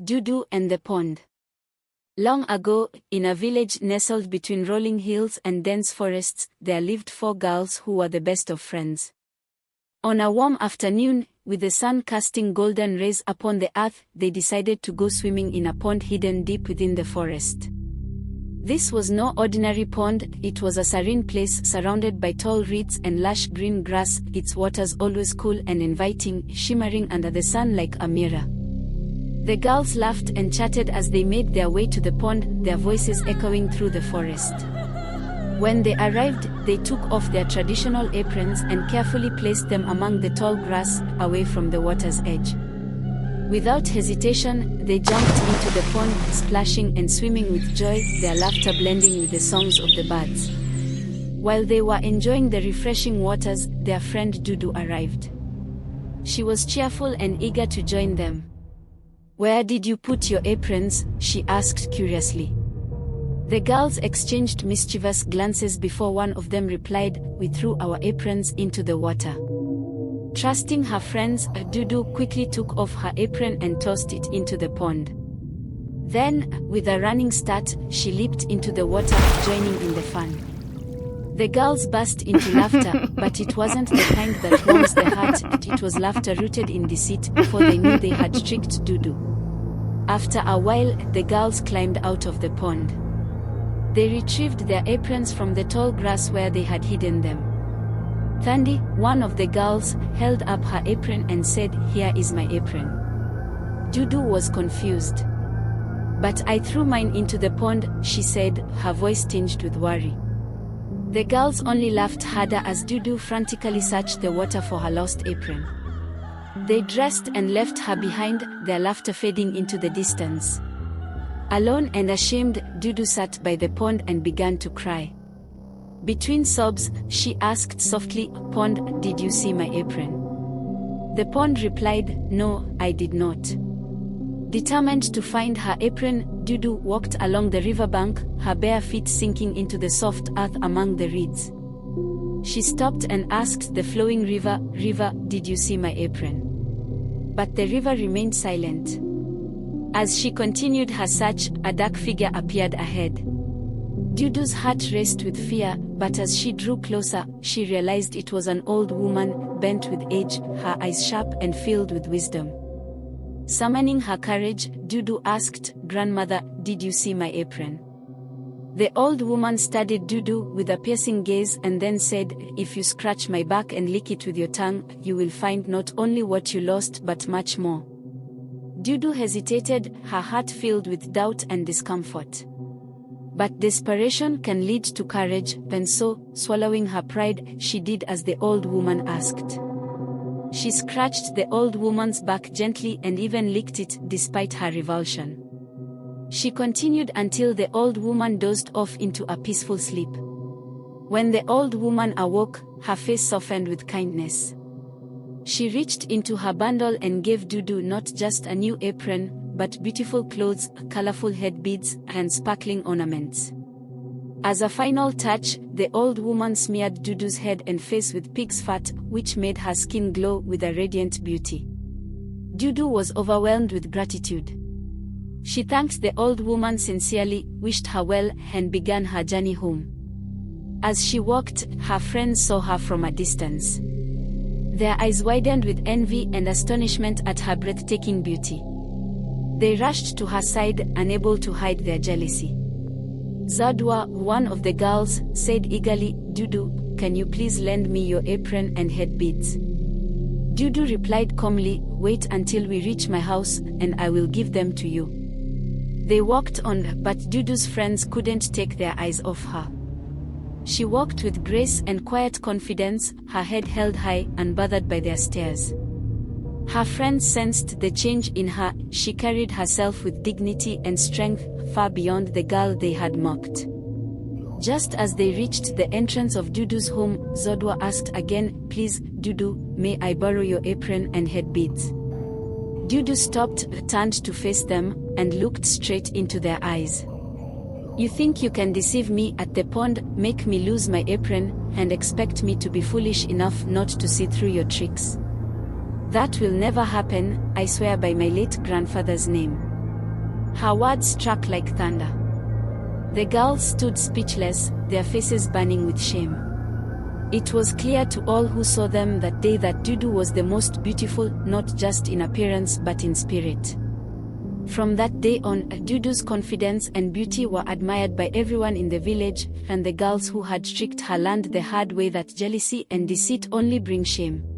Dudu and the Pond. Long ago, in a village nestled between rolling hills and dense forests, there lived 4 girls who were the best of friends. On a warm afternoon, with the sun casting golden rays upon the earth, they decided to go swimming in a pond hidden deep within the forest. This was no ordinary pond, it was a serene place surrounded by tall reeds and lush green grass, its waters always cool and inviting, shimmering under the sun like a mirror. The girls laughed and chatted as they made their way to the pond, their voices echoing through the forest. When they arrived, they took off their traditional aprons and carefully placed them among the tall grass, away from the water's edge. Without hesitation, they jumped into the pond, splashing and swimming with joy, their laughter blending with the songs of the birds. While they were enjoying the refreshing waters, their friend Dudu arrived. She was cheerful and eager to join them. "Where did you put your aprons?" she asked curiously. The girls exchanged mischievous glances before one of them replied, "We threw our aprons into the water." Trusting her friends, Dudu quickly took off her apron and tossed it into the pond. Then, with a running start, she leaped into the water, joining in the fun. The girls burst into laughter, but it wasn't the kind that warms the heart, it was laughter rooted in deceit, for they knew they had tricked Dudu. After a while, the girls climbed out of the pond. They retrieved their aprons from the tall grass where they had hidden them. Thandi, one of the girls, held up her apron and said, "Here is my apron." Dudu was confused. "But I threw mine into the pond," she said, her voice tinged with worry. The girls only laughed harder as Dudu frantically searched the water for her lost apron. They dressed and left her behind, their laughter fading into the distance. Alone and ashamed, Dudu sat by the pond and began to cry. Between sobs, she asked softly, "Pond, did you see my apron?" The pond replied, "No, I did not." Determined to find her apron, Dudu walked along the riverbank, her bare feet sinking into the soft earth among the reeds. She stopped and asked the flowing river, "River, did you see my apron?" But the river remained silent. As she continued her search, a dark figure appeared ahead. Dudu's heart raced with fear, but as she drew closer, she realized it was an old woman, bent with age, her eyes sharp and filled with wisdom. Summoning her courage, Dudu asked, "Grandmother, did you see my apron?" The old woman studied Dudu with a piercing gaze and then said, "If you scratch my back and lick it with your tongue, you will find not only what you lost but much more." Dudu hesitated, her heart filled with doubt and discomfort. But desperation can lead to courage, and so, swallowing her pride, she did as the old woman asked. She scratched the old woman's back gently and even licked it, despite her revulsion. She continued until the old woman dozed off into a peaceful sleep. When the old woman awoke, her face softened with kindness. She reached into her bundle and gave Dudu not just a new apron, but beautiful clothes, colorful headbeads, and sparkling ornaments. As a final touch, the old woman smeared Dudu's head and face with pig's fat, which made her skin glow with a radiant beauty. Dudu was overwhelmed with gratitude. She thanked the old woman sincerely, wished her well, and began her journey home. As she walked, her friends saw her from a distance. Their eyes widened with envy and astonishment at her breathtaking beauty. They rushed to her side, unable to hide their jealousy. Zadwa, one of the girls, said eagerly, "Dudu, can you please lend me your apron and headbeads?" Dudu replied calmly, "Wait until we reach my house, and I will give them to you." They walked on, but Dudu's friends couldn't take their eyes off her. She walked with grace and quiet confidence, her head held high, unbothered by their stares. Her friends sensed the change in her, she carried herself with dignity and strength, far beyond the girl they had mocked. Just as they reached the entrance of Dudu's home, Zodwa asked again, "Please, Dudu, may I borrow your apron and headbeads?" Dudu stopped, turned to face them, and looked straight into their eyes. "You think you can deceive me at the pond, make me lose my apron, and expect me to be foolish enough not to see through your tricks? That will never happen, I swear by my late grandfather's name." Her words struck like thunder. The girls stood speechless, their faces burning with shame. It was clear to all who saw them that day that Dudu was the most beautiful, not just in appearance but in spirit. From that day on, Dudu's confidence and beauty were admired by everyone in the village, and the girls who had tricked her learned the hard way that jealousy and deceit only bring shame.